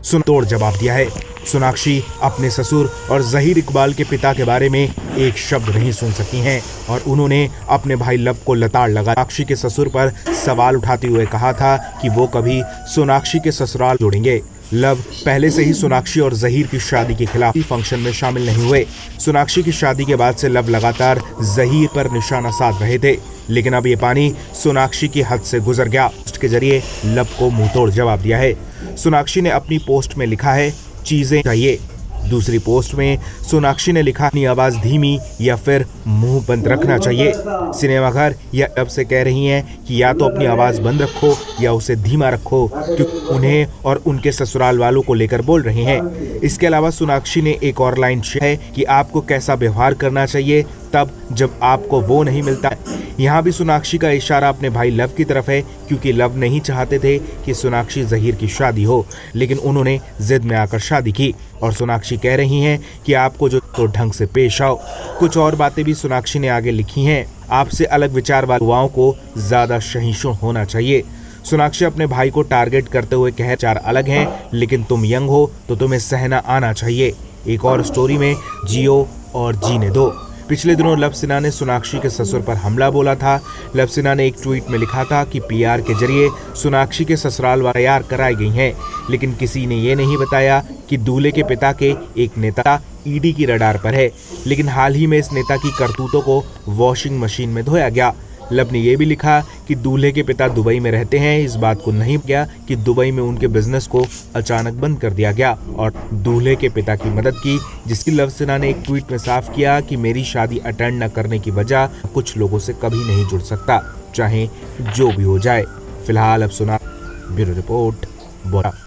तोड़ जवाब दिया है। सोनाक्षी अपने ससुर और जहीर इकबाल के पिता के बारे में एक शब्द नहीं सुन सकी हैं और उन्होंने अपने भाई लव को लताड़ लगा सोनाक्षी के ससुर पर सवाल उठाते हुए कहा था कि वो कभी सोनाक्षी के ससुराल जोड़ेंगे। लव पहले से ही सोनाक्षी और जहीर की शादी के खिलाफ फंक्शन में शामिल नहीं हुए। सोनाक्षी की शादी के बाद से लव लगातार जहीर पर निशाना साध रहे थे, लेकिन अब ये पानी सोनाक्षी की हद से गुजर गया। पोस्ट के जरिए लव को मुंहतोड़ जवाब दिया है। सोनाक्षी ने अपनी पोस्ट में लिखा है, चीजें चाहिए। दूसरी पोस्ट में सोनाक्षी ने लिखा, अपनी आवाज धीमी या फिर मुंह बंद रखना चाहिए। सिनेमाघर या अब से कह रही हैं कि या तो अपनी आवाज बंद रखो या उसे धीमा रखो, क्योंकि उन्हें और उनके ससुराल वालों को लेकर बोल रहे हैं। इसके अलावा सोनाक्षी ने एक और लाइन शेयर है कि आपको कैसा व्यवहार करना चाहिए तब जब आपको वो नहीं मिलता। यहाँ भी सोनाक्षी का इशारा अपने भाई लव की तरफ है, क्योंकि लव नहीं चाहते थे कि सोनाक्षी जहीर की शादी हो, लेकिन उन्होंने जिद में आकर शादी की और सोनाक्षी कह रही हैं कि आपको जो तो ढंग से पेश आओ। कुछ और बातें भी सोनाक्षी ने आगे लिखी हैं। आपसे अलग विचार वाले युवाओं को ज्यादा सहिष्णु होना चाहिए। सोनाक्षी अपने भाई को टारगेट करते हुए कहे, चार अलग हैं लेकिन तुम यंग हो तो तुम्हें सहना आना चाहिए। एक और स्टोरी में जियो और जीने दो। पिछले दिनों लव सिन्हा ने सोनाक्षी के ससुर पर हमला बोला था। लव सिन्हा ने एक ट्वीट में लिखा था कि पीआर के जरिए सोनाक्षी के ससुराल वाले तैयार कराई गई हैं, लेकिन किसी ने ये नहीं बताया कि दूल्हे के पिता के एक नेता ईडी की रडार पर है, लेकिन हाल ही में इस नेता की करतूतों को वॉशिंग मशीन में धोया गया। लव ने यह भी लिखा कि दूल्हे के पिता दुबई में रहते हैं। इस बात को नहीं किया कि दुबई में उनके बिजनेस को अचानक बंद कर दिया गया और दूल्हे के पिता की मदद की, जिसकी लव सिन्हा ने एक ट्वीट में साफ किया कि मेरी शादी अटेंड न करने की वजह कुछ लोगों से कभी नहीं जुड़ सकता, चाहे जो भी हो जाए। फिलहाल अब सुना ब्यूरो रिपोर्ट।